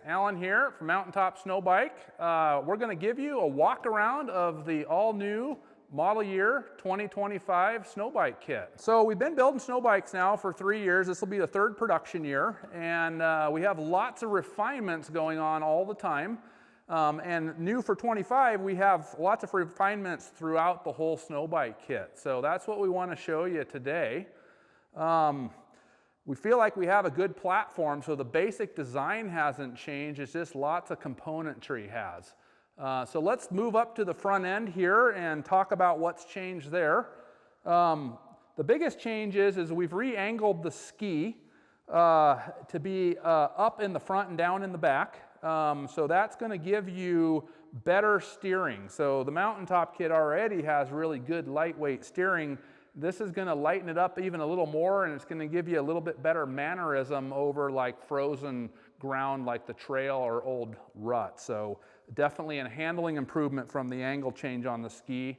Allen here from MTN.TOP Snow Bike. We're going to give you a walk around of the all-new model year 2025 snow bike kit. So we've been building snow bikes now for 3 years. This will be the third production year, and we have lots of refinements going on all the time. And new for 25, we have lots of refinements throughout the whole snow bike kit. So that's what we want to show you today. We feel like we have a good platform, so the basic design hasn't changed, it's just lots of componentry has. So let's move up to the front end here and talk about what's changed there. The biggest change is we've re-angled the ski to be up in the front and down in the back. So that's going to give you better steering. So the MTN.TOP kit already has really good lightweight steering. This is going to lighten it up even a little more, and it's going to give you a little bit better mannerism over like frozen ground like the trail or old rut. So definitely a handling improvement from the angle change on the ski.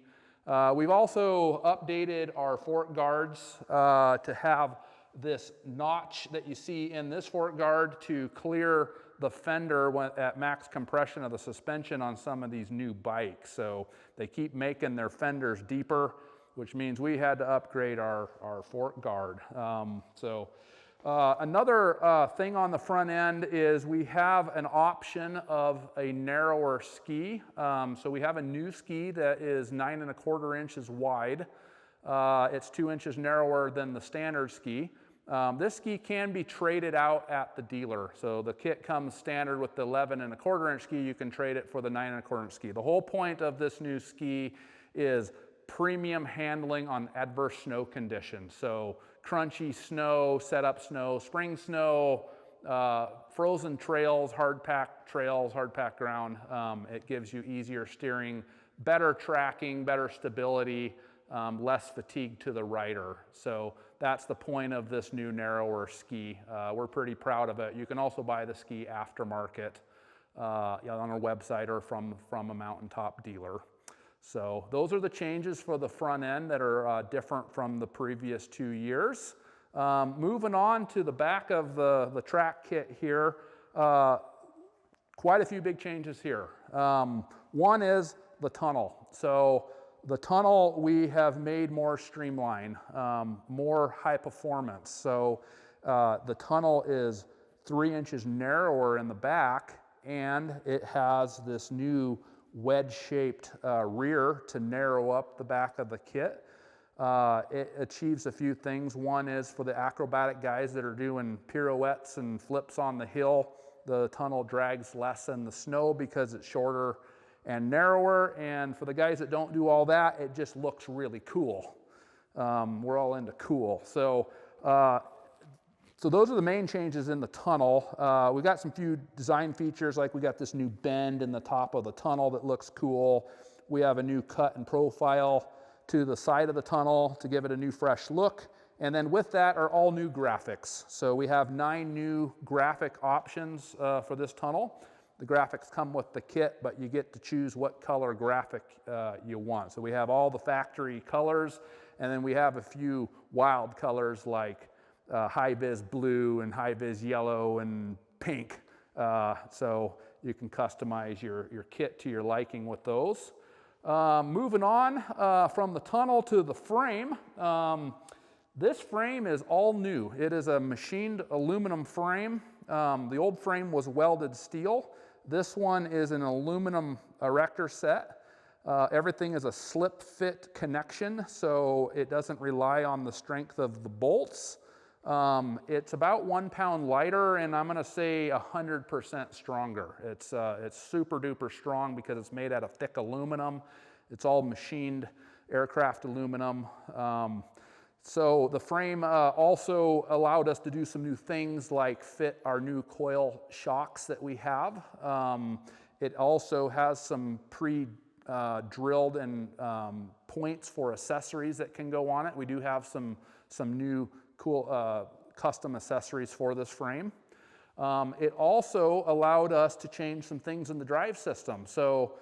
We've also updated our fork guards to have this notch that you see in this fork guard to clear the fender at max compression of the suspension on some of these new bikes. So they keep making their fenders deeper, which means we had to upgrade our fork guard. Another thing on the front end is we have an option of a narrower ski. So we have a new ski that is 9¼ inches wide. It's 2 inches narrower than the standard ski. This ski can be traded out at the dealer. So the kit comes standard with the 11¼ inch ski. You can trade it for the 9¼ inch ski. The whole point of this new ski is premium handling on adverse snow conditions. So crunchy snow, setup snow, spring snow, frozen trails, hard packed ground. It gives you easier steering, better tracking, better stability, less fatigue to the rider. So that's the point of this new narrower ski. We're pretty proud of it. You can also buy the ski aftermarket on our website or from a MTN.TOP dealer. So those are the changes for the front end that are different from the previous 2 years. Moving on to the back of the track kit here, quite a few big changes here. One is the tunnel. So the tunnel we have made more streamlined, more high performance. So the tunnel is 3 inches narrower in the back, and it has this new wedge-shaped rear to narrow up the back of the kit. It achieves a few things. One is for the acrobatic guys that are doing pirouettes and flips on the hill, the tunnel drags less in the snow because it's shorter and narrower. And for the guys that don't do all that, it just looks really cool. We're all into cool. So those are the main changes in the tunnel. We got some few design features, like we got this new bend in the top of the tunnel that looks cool. We have a new cut and profile to the side of the tunnel to give it a new fresh look. And then with that are all new graphics. So we have 9 new graphic options for this tunnel. The graphics come with the kit, but you get to choose what color graphic you want. So we have all the factory colors, and then we have a few wild colors like high-vis blue and high-vis yellow and pink. So you can customize your kit to your liking with those. Moving on from the tunnel to the frame. This frame is all new. It is a machined aluminum frame. The old frame was welded steel. This one is an aluminum erector set. Everything is a slip fit connection, so it doesn't rely on the strength of the bolts. It's about 1 pound lighter, and I'm going to say 100% stronger. It's super duper strong because it's made out of thick aluminum. It's all machined aircraft aluminum. So the frame also allowed us to do some new things like fit our new coil shocks that we have. It also has some pre-drilled and points for accessories that can go on it. We do have some new cool custom accessories for this frame. It also allowed us to change some things in the drive system. So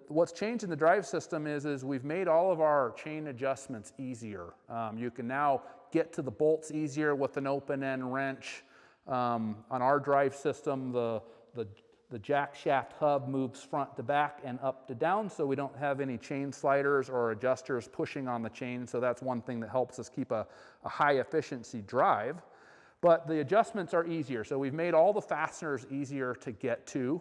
what's changed in the drive system is we've made all of our chain adjustments easier. You can now get to the bolts easier with an open end wrench. On our drive system, the The jack shaft hub moves front to back and up to down, so we don't have any chain sliders or adjusters pushing on the chain, so that's one thing that helps us keep a high efficiency drive. But the adjustments are easier, so we've made all the fasteners easier to get to.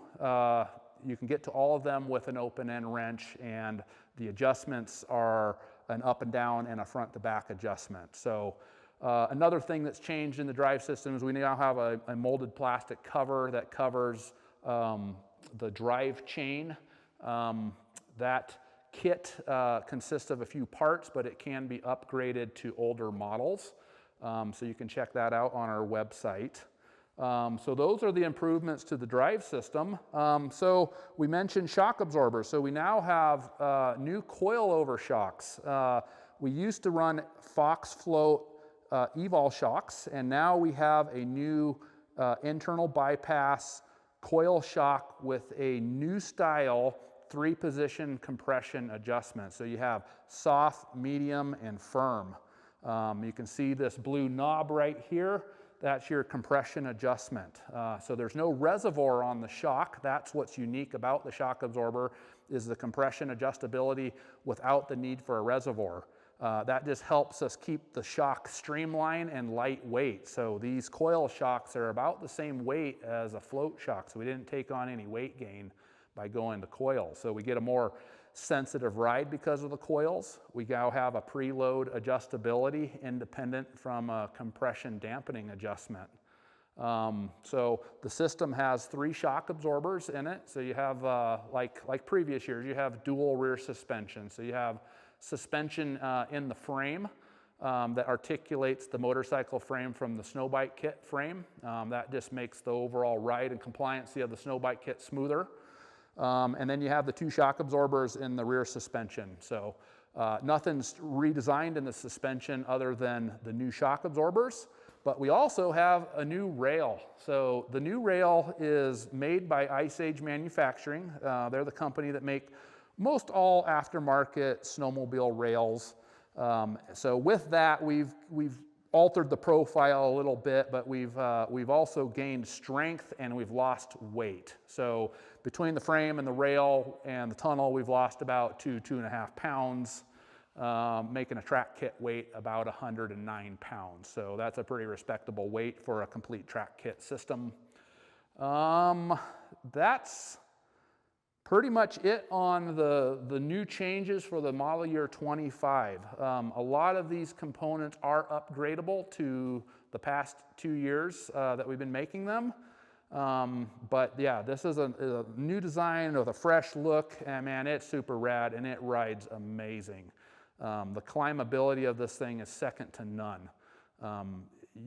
You can get to all of them with an open end wrench, and the adjustments are an up and down and a front to back adjustment. So another thing that's changed in the drive system is we now have a molded plastic cover that covers the drive chain. That kit consists of a few parts, but it can be upgraded to older models. So you can check that out on our website. So those are the improvements to the drive system. So we mentioned shock absorbers. So we now have new coilover shocks. We used to run Fox Float Evol shocks, and now we have a new internal bypass coil shock with a new style 3-position compression adjustment. So you have soft, medium, and firm. You can see this blue knob right here. That's your compression adjustment. So there's no reservoir on the shock. That's what's unique about the shock absorber, is the compression adjustability without the need for a reservoir. That just helps us keep the shock streamlined and lightweight. So these coil shocks are about the same weight as a float shock, so we didn't take on any weight gain by going to coil. So we get a more sensitive ride because of the coils. We now have a preload adjustability independent from a compression dampening adjustment. So the system has 3 shock absorbers in it. So you have, like previous years, you have dual rear suspension. So you have suspension in the frame that articulates the motorcycle frame from the snow bike kit frame. That just makes the overall ride and compliancy of the snow bike kit smoother. And then you have the 2 shock absorbers in the rear suspension. So nothing's redesigned in the suspension other than the new shock absorbers. But we also have a new rail. So the new rail is made by Ice Age Manufacturing. They're the company that make most all aftermarket snowmobile rails. So with that, we've altered the profile a little bit, but we've also gained strength and we've lost weight. So between the frame and the rail and the tunnel, we've lost about 2.5 pounds, making a track kit weight about 109 pounds. So that's a pretty respectable weight for a complete track kit system. That's pretty much it on the new changes for the model year 25. A lot of these components are upgradable to the past 2 years that we've been making them. But yeah, this is a new design with a fresh look, and man, it's super rad and it rides amazing. The climbability of this thing is second to none.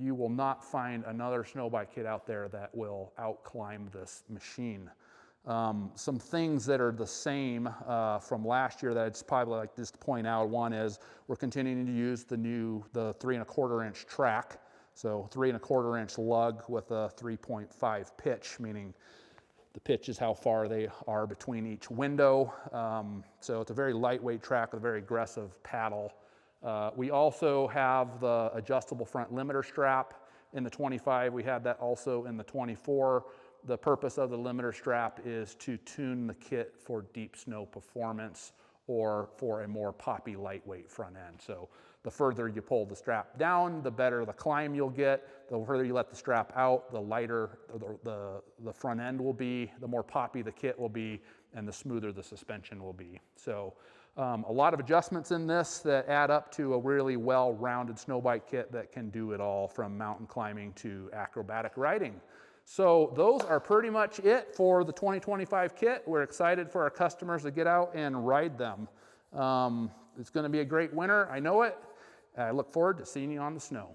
You will not find another snow bike kit out there that will out-climb this machine. Some things that are the same from last year that I'd probably like just to point out. One is we're continuing to use the 3¼ inch track. So 3¼ inch lug with a 3.5 pitch, meaning the pitch is how far they are between each window. So it's a very lightweight track with a very aggressive paddle. We also have the adjustable front limiter strap in the 25. We had that also in the 24. The purpose of the limiter strap is to tune the kit for deep snow performance or for a more poppy lightweight front end. So the further you pull the strap down, the better the climb you'll get. The further you let the strap out, the lighter the front end will be, the more poppy the kit will be, and the smoother the suspension will be. So a lot of adjustments in this that add up to a really well-rounded snow bike kit that can do it all from mountain climbing to acrobatic riding. So those are pretty much it for the 2025 kit. We're excited for our customers to get out and ride them. It's going to be a great winter. I know it. I look forward to seeing you on the snow.